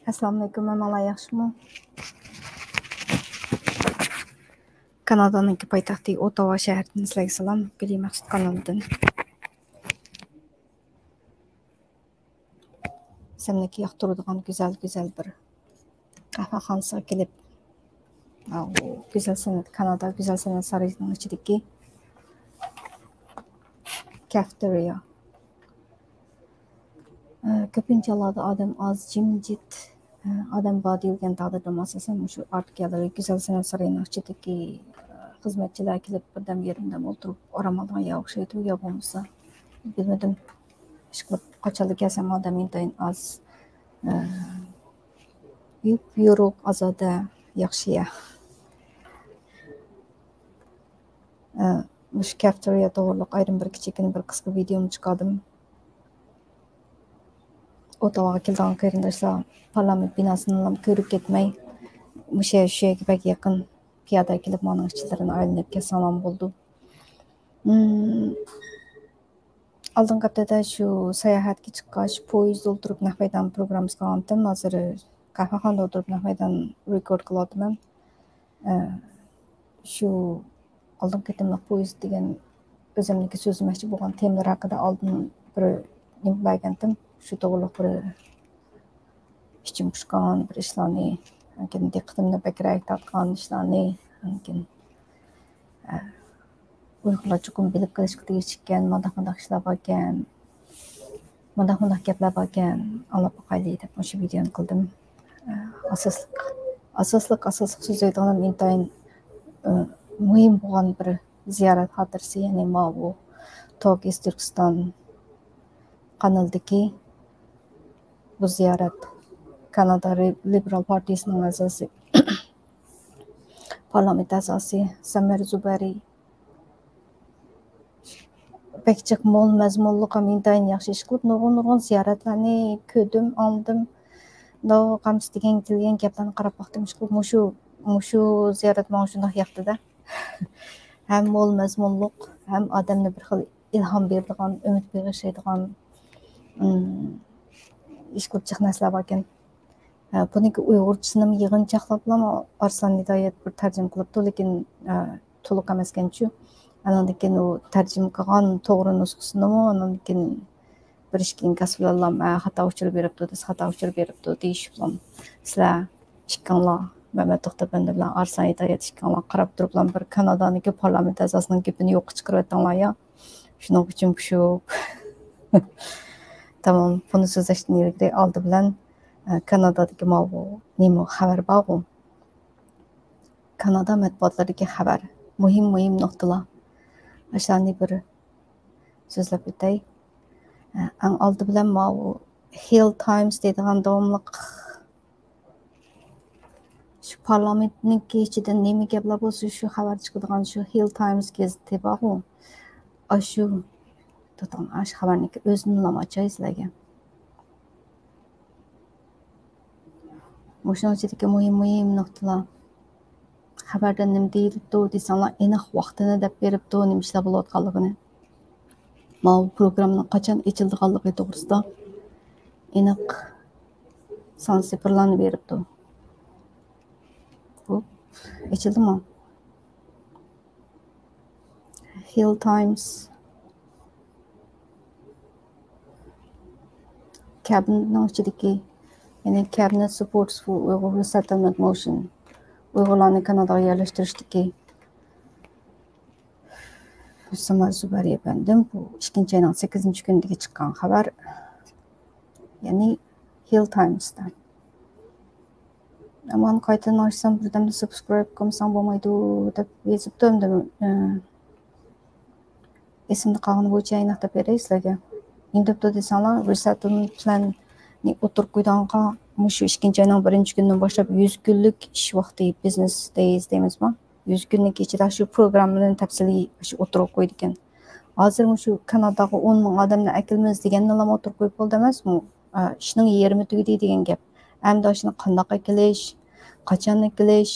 Assalomu alaykum, amalar yaxshimi? Kanadaning poytaxti Ottawa shahridan sizlarga salom. Guli Maqsud kanalidan. Sizlarga yoqtiradigan go'zal bir qahvaxonasiga kelib, Kanada Güzel Sanat Sarayı'nın içindeki cafeteria. Ko'pinchalarda odam oz, jimjit, odam bor deyilgan taqdirda asosan shu art gallery Güzel Sanat Sarayı'nın içindeki xizmatchilar kelib birdan yerimdan o'tirib orom olganga o'xshaydi, yo bo'lmasa bilmadim ishqilib qachonlik kelsam odam intayin oz, yo'q ozoda yaxshi. Shu cafeteria to'g'riliq ayrim bir kichikina bir qisqa videom chiqardim. Ottawaga kelgan qarindoshlar parlament binosini ko'rib ketmay, shu yerga bak yaqin piyoda kelib mening ichilarini aylanib salom bo'ldi. Oldingi haftada shu sayohatga chiqqach poyezdda o'tirib nahvaydan programma qilgandim. Hozir qahvaxonada o'tirib nahvaydan rekord qilyapman. Shu oldingi qitimliq poyezd degan o'zimniki so'zlamoqchi bo'lgan temalar haqida oldin bir nima bilgandim. Shu to'g'riliq bir ichim pushgan bir ishlarni, diqqatimni bakrak tortgan ishlarni, uyg'urlar chuqur bilib qilishga tegishgan mandaq ishlar bor ekan, mandaq gaplar bor ekan, olib boqaylik deb shu videoni qildim. Asosliq so'zlaydiganim intayin muhim bo'lgan bir ziyorat xotirasi, ya'ni bu Togis Turkiston kanaldagi bu ziyorat Kanada Liberal Partisining a'zosi parlament a'zosi Samir Zubari bekçik mol mazmunliq ham intayin yaxshi ish qilib, nurg'un ziyoratlarni ko'rdim, oldim. Qamsitilgan gaplarni qarab boqdim, shu ziyorat menga shunday yoqdi-da. Ham mol mazmunliq, ham odamni bir xil ilhom beradigan, umid bag'ishlaydigan ish qilib chiqnaslar bor ekan. Buniki uyg'urchasini yig'inchoqlab Arslan Hidoyat bir tarjima qilibdi, lekin to'liq emas ekan-chu. Andan keyin u tarjima qilgan to'g'ri nusxasini andan keyin bir ishkin kasblarlam xato uchirib beribdi deyishib bilan sizlar chiqqanlar Mehmet To'xtabandi bilan Arslan Hidoyat chiqqanlar qarab turib bir Kanadaniki parlament a'zosining gapini yo'q chiqarayotganlar ya. Shuning uchun shu tamam, buni so'zlashdan ilgari oldi bilan Kanadadagi nima xabar bor? Kanada matbuotlaridagi xabar, muhim nuqtalar. Ashani bir so'zlab o'tay. Ang oldi bilan Hill Times deydigan davomliq shu parlamentning ichida nima gaplar bo'lsa shu xabar chiqadigan shu Hill Times gazeti bor-ku. Shu xabarniki o'zini namachay sizlarga. O'shaning ichidagi muhim nuqtalar. Xabarda nima deyilibdi desanlar, aniq vaqtini deb beribdi, nima ishlar bo'layotganligini. Bu programmaning qachon ochilganligi to'g'risida aniq son sifatlarni beribdi. Bu ochildimi? Hill Times Cabinetning ichidagi, ya'ni Cabinet Supports for Uyghur Resettlement Motion, Uyg'urlarni Kanadaga yerlashtirishdagi Samir Zubari efendim, bu 2 ayning 8-kuniga chiqqan xabar, ya'ni Hill Times'dan. Aman qaytadan ochsam birdamda subscribe qilsam bo'lmaydi deb yozibdim. Esimda qolgani bo'yicha aniqlab beray sizlarga. Indepto desanlar, resettlement planni o'tirib qo'yganqa shu 2 ayning 1-kunidan boshlab 100 kunlik ish vaqti, business days deymizmi? 100 kunlik ichida shu programmaning tafsiliy shu o'tirib qo'ydi ekan. Hozir shu Kanadaga 10 ming odamni akilmiz deganni ham o'tirib qo'yib bo'ldi emasmi? Ishning yerimi tugadi degan gap. Hamda shuni qanday qilish, qachon qilish,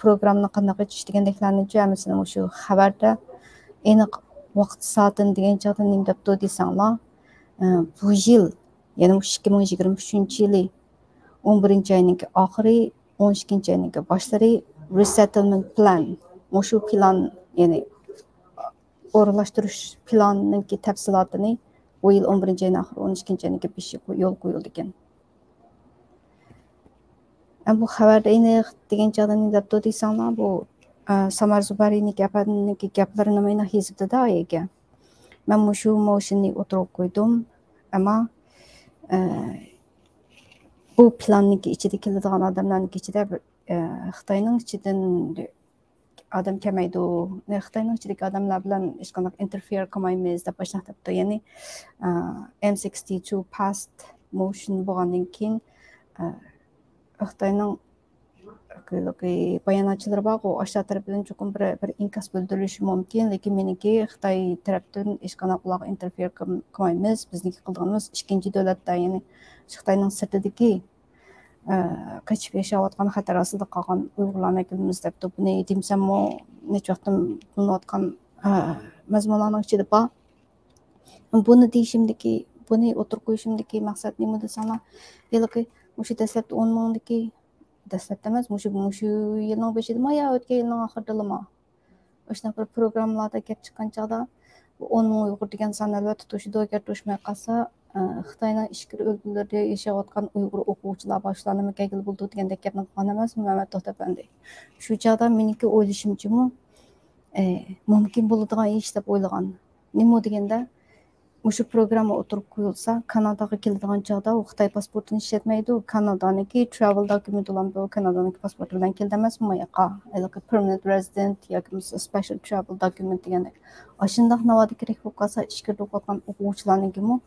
programmani qanday qilish degandeklarni hammasining shu xabarda aniq vaqt soatini degan joydan nima debdi desanglar, bu yil, ya'ni 2023-yili 11 ayninki oxiri, 12 ayninki boshlari resettlement plan. Mushu plan, ya'ni o'rlashtirish planining tafsilotini bu yil 11 ayning oxiri, 12 ayninki beshi yo'l qo'yildi ekan. Bu xabarda aniq degan chog'da nima deb deysanglar, bu Samar Zubariyning gaplarini men hezibda ekan. Men mushu motionni o'tirib qo'ydim, ammo bu planning ichida keladigan odamlarning ichida Xitoyning ichidan odam kelmaydi. Xitoyning ichidagi odamlar bilan hech qanday interfere qilmaymiz deb boshlab turibdi. Ya'ni M62 past motion bo'lgandan keyin Xitoyning bayonotchilari bor, aşağı tarafdan cho'qim bir inkos bildirilishi mumkin, lekin meniki Xitoy tarafdan hech qanday ularga interfere qilmaymiz. Bizniki qilganimiz ikkinchi davlatda, ya'ni Xitoyning sirtidagi qochib yashayotgan xatar ostida qolgan Uyg'urlarni kelamiz debdi. Buni demsammi necha vaqtdan bo'layotgan mazmunlarning ichida bor. Buni deyishimdagi, buni o'tirib qo'yishimdagi maqsad nima desanglar, yilki mushu dastlabki 10 mingdagi dastlabda emas, mushu yilning beshidami yo o'tgan yilning oxiridami o'shana bir programmalarda gap chiqqan chog'da 10 ming Uyg'ur degan son albatta to'shidi, agar to'shmay qolsa Xitoyning ishkir o'lkalarida yashayotgan Uyg'ur o'quvchilar boshlarni makagil bo'ldi degandek gapni qilgan emasmi Mehmet To'xtapandi. Shu chog'da meniki o'ylashimchimi mumkin bo'ladigan ish deb o'ylagan. Nima deganda mushu programma o'tirib qo'yilsa, Kanadaga keladigan chog'da u Xitoy pasportini ishlatmaydi. Kanadaniki travel document bilan bu Kanadaniki pasport bilan keldi emasmi bu yoqqa? Permanent resident yoki special travel document degandek. Ashundaq navoda kerak bo'lib qolsa, ishkir o'qiyotgan o'quvchilarningimi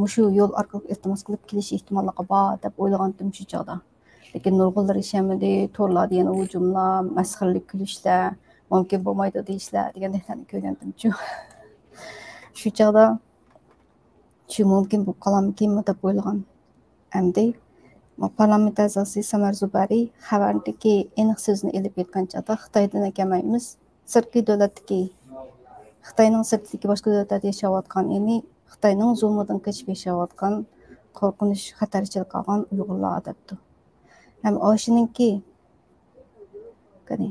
mushu yo'l orqali iltimos qilib kelish ehtimolligi bor deb o'ylagandim shu chog'da. Lekin nurg'unlar ishlamadi, to'rlarda yana hujumlar, masxaralik kulishlar, mumkin bo'lmaydi deyishlar degandeklarni ko'rgandim-chu. Shu chog'da shu mumkin bo'lib qolarmikinmi deb o'ylagan. Endi parlament a'zosi Samar Zubariy xabardagi aniq so'zni elib aytgan chog'da Xitoydan kelmaymiz, sirtqi davlatdagi Xitoyning sirtidagi boshqa davlatlarda yashayotgan, ya'ni Xitoyning zulmidan qochib yashayotgan, qo'rqinish, xatar ichida qolgan Uyg'urlar debdi. Ham o'shaninki qani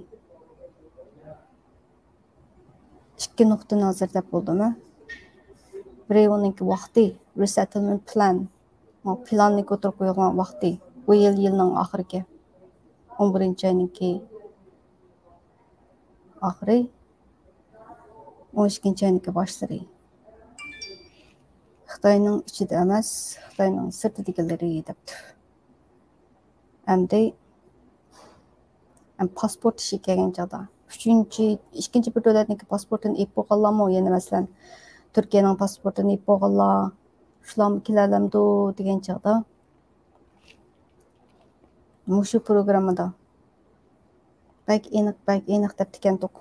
ikki nuqta nazar deb bo'ldimi? Birovninki vaqti resettlement plan, planni o'tirib qo'ygan vaqti bu yilning oxirgi 11 ayninki oxiri, 12 ayninki boshlari. Xitoyning ichida emas, Xitoyning sirtidagilari debdi. Endi pasport ishi kelgan chog'da ikkinchi bir davlatniki pasportini ep bo'lganlarmi, ya'ni masalan Turkiyaning pasportini ep bo'lganlar shularmi kelalamdi degan chog'da mushu programmada bak aniq deb tikandik.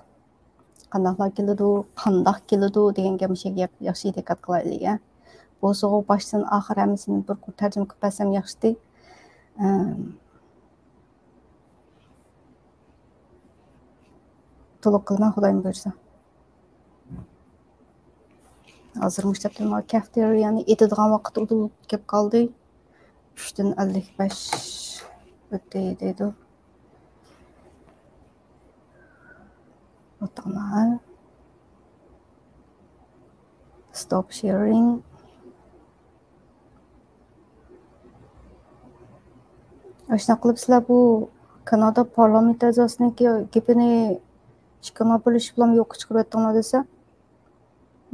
Qandaqlar keladi deganga mushaga yaxshi diqqat qilaylik. Bu so'g'u boshdan oxir hammasini bir tarjima qilib bersam yaxshi. To'liq qilmay xudoyim bersa. Hozir mushtabda cafeteria'ni etadigan vaqt udilib kelib qoldi. 3:55 o'tdi deydi. O'tana. Stop sharing. Ashna qilib sizlar bu Kanada parlament a'zosining gapini chiqarib bilish bilan yo'q chiqarayotganlar desa,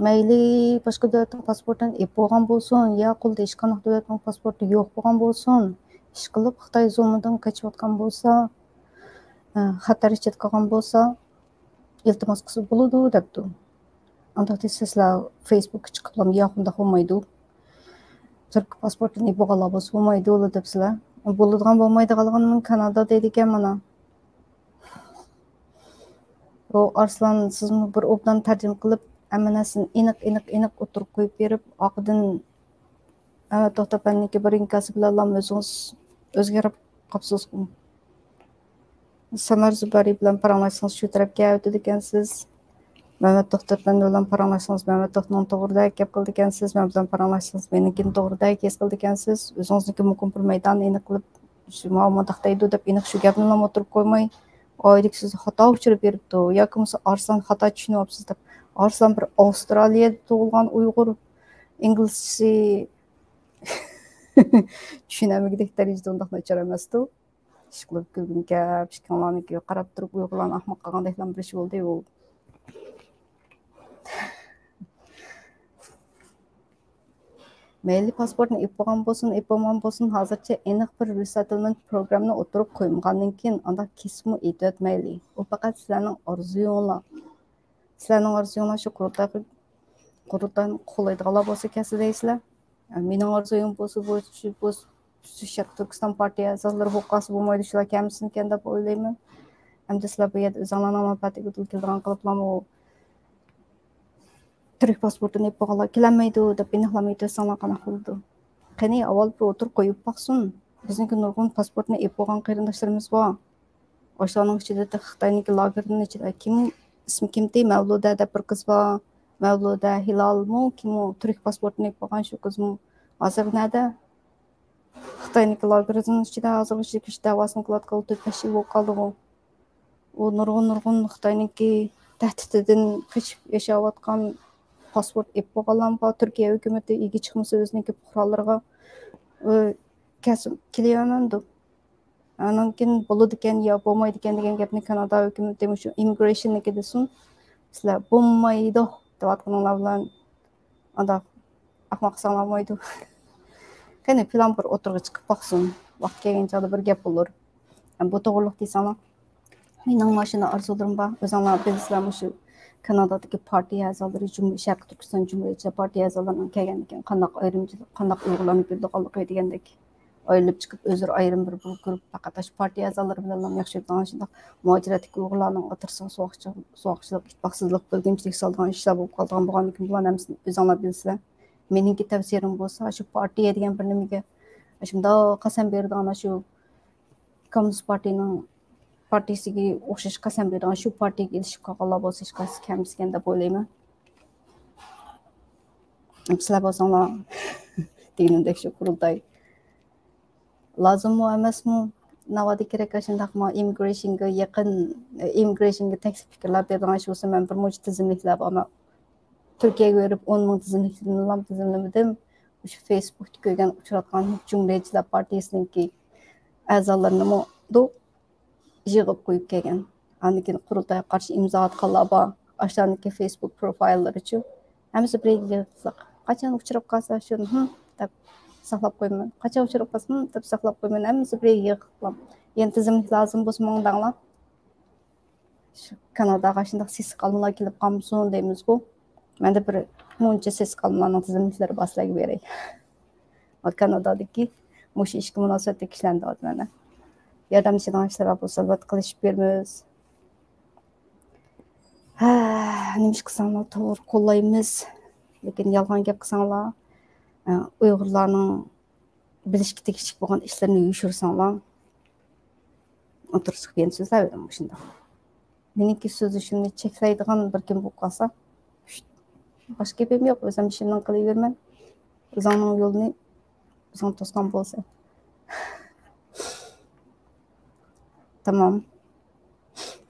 mayli boshqa davlatning pasportini ep bo'lgan bo'lsin, yo qo'lda hech qanday davlatning pasporti yo'q bo'lgan bo'lsin, ish qilib Xitoy zulmidan qochayotgan bo'lsa, xatar ichida qolgan bo'lsa, iltimos qilsa bo'ladi debdi. Unda sizlar Facebookga chiqib ham yo'q unda bo'lmaydi. Turk pasportini ep bo'lganlar bo'lsa bo'lmaydi debsizlar. Bo'ladigan bo'lmaydiganligini Kanada deydi ekan mana. O Arslan sizmi bir obdan tarjima qilib, hammasini aniq o'tirib qo'yib berib, oqidan To'xtapanniki bir inkasi bilan o'zingiz o'zgarib qolibsiz. Samar Zubariy bilan paranglashsangiz shu tarafga o'tadi ekansiz. Mehmet doktordan bilan paranlaşdınız, Mehmet doktorning to'g'rida gap qildi ekansiz, men bilan paranlaşdınız, menikini to'g'rida kes qildi ekansiz, o'zingizniki muqim bir maydon aniq qilib shu ma'lumot deydi deb aniq shu gapni ham o'tirib qo'ymay, oylik sizni xato uchirib beribdi yoki bo'lmasa Arslan xato tushunyapsiz deb. Arslan bir Avstraliyada tug'ilgan Uyg'ur inglizchasi tushunamagidek darajada undaq nachar emasdi. Ish qilib kulgan gap, ishkanlarnikiga qarab turib Uyg'urlarni ahmoq qilgandeklar bir ish bo'ldi u. Mayli pasportni ip bo'lgan bo'lsin, ip bo'lmagan bo'lsin, hozircha aniq bir resettlement programmani o'tirib qo'ymagandan keyin unda kesimi aytmayli. U faqat sizlarning orzuyinglar. Sizlarning orzuyinglar shu qurultaydan qo'llaydiganlar bo'lsa kelsa deysizlar. Mening orzuyim bo'lsa bu Sharq Turkiston partiya a'zolari bo'lqasi bo'lmaydi, shular kamsin ekan deb o'ylayman. Hamda sizlar bu yerda o'zinglarning manfaatiga keladigan qiliblarmi Türk pasportunu ip bağla kilemaydı deb aniqlamaydi sana qanaqa bo'ldi. Qani avval bir o'tirib qo'yib baqsin. Bizniki nurg'un pasportni ip bo'lgan qarindoshlarimiz bor. O'shaning ichida Xitoyniki lagerning ichida ismi kimdi? Mavluda deb bir qiz bor. Mavluda Hilalmi kim Türk pasportini ip bo'lgan shu qizmi? Hozir nada? Xitoyniki lagerning ichida hozir ish davosini qilayotgan 4-5 yil bo'lib qoldi u. U nurg'un Xitoyniki tahdididan qochib yashayotgan pasport ip bo'lgan Türkiye hükümeti ilgi çıkması o'ziniki fuqarolarga kasım kelyapmandi. Anankin bo'ladi ekan yo bo'lmaydi ekan degan gapni Kanada hükümeti shu immigration'niki desin. Sizlar bo'lmaydi deyotganlar bilan anda ahmoq sanalmaydi. Qani plan bir o'tirg'i chiqib baqsin. Vaqt kelgancha bir gap bo'lur. Bu to'g'riliq deysanlar. Mening mashina arzularim bor. O'zinglar bilasizlarmi shu Kanadadagi partiya a'zolari Sharq Turkiston Cumhuriyetçi partiya a'zolarining kelgan ekan, qanday ayrimchilik, qanday Uyg'urlarni bildiganligi degandek ayrilib chiqib o'zlari ayrim bir guruh faqat shu partiya a'zolari bilan ham yaxshi yurgan shunday muhojiratdagi Uyg'urlarning o'tirsin so'qchilik, ittifoqsizlik, bo'lginchilik solgan ishlar bo'lib qolgan bo'lganligini bularni hammasini o'zinglar bilasizlar. Meningki tavsiyam bo'lsa shu partiya degan bir nimaga shunday qasam beradigan shu Kommunist partiyaning partiyasiga o'xshash qasam beradigan shu partiyaga ilishib qolganlar bo'lsa hech qaysi kamsgan deb o'ylayman. Sizlar bo'lsanglar degandek shu qurultay lozimmi emasmi? Navodi kerak shundaqmi immigrationga yaqin immigrationga taklif fikrlar beradigan shu bo'lsa men bir muncha tizimliklar bor. Turkiyaga berib 10 ming tizimliklarni tizimlamadim. Shu Facebookda ko'rgan uchratgan Cumhuriyetçiler partiyasiningki a'zolarini yig'ib qo'yib kelgan. Andikin qurultayga qarshi imzo atganlar bor. Ashlarniki Facebook profillarichu hammasi birga qachon uchrab qolsa shuni deb saqlab qo'yman. Qachon uchrab qolsam deb saqlab qo'yman. Hammasi birga yig'ib. Endi tizimlik lozim bo'lsa mongdanglar. Shu Kanadaga shunday ses qalmalar kelib qolmasin deymiz-ku. Menda bir muncha ses qalmalarning tizimliklari boslarga beray. Kanadadagi mush ishga munosabatli kishilarni deyapman. Yordamchilar ishlar bo'lsa albatta qilishib beramiz. Nima ish qilsanglar to'g'ri qo'llaymiz. Lekin yolg'on gap qilsanglar, Uyg'urlarning bilishga tegishli bo'lgan ishlarini yushirsanglar, o'tirishib qiyin so'zlar beraman shunda. Meniki so'zishimni cheklaydigan bir kim bo'lib qolsa, boshqa gapim yo'q, o'zim ishimni qilaverman. O'zingning yo'lni o'zing to'sgan bo'lsa. Tamam.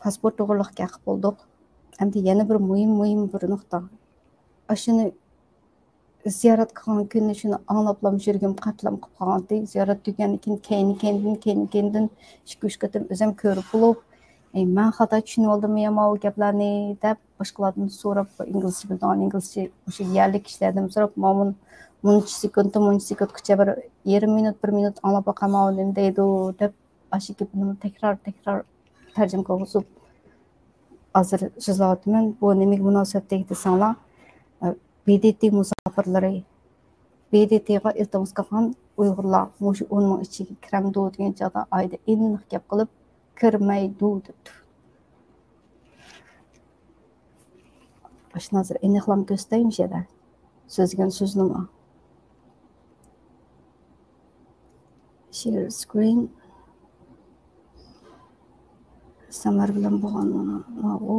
Pasport to'g'riliqqa haq bo'ldik. Endi yana bir muhim bir nuqta. Ashuni ziyorat qilgan kunni shuni anglablam yurgim qatlam qilib qolgandi. Ziyorat degandan keyin 2-3 qatim o'zim ko'rib bo'lib, men xato tushunib oldimmi yo'qmi bu gaplarni deb boshqalardan so'rab inglizcha bilgan inglizcha o'sha yerlik kishilardan so'rab muncha sekundgacha bir 20 minut 1 minut anglab boqaman nima deydi deb aşı gapini tekrar tarjima qilib hozir so'zlayapman. Bu nimaga munosabatda desanglar, BDT musofirlari BDTga iltimos qilgan Uyg'urlar mushu 10 ming ichiga kiramdi degan chog'da oyda aniq gap qilib kirmaydi debdi. Ashuni hozir aniqlam ko'rsataymi sheda. So'zgan so'znimi? Share screen. Samar bilan bo'lgan mana bu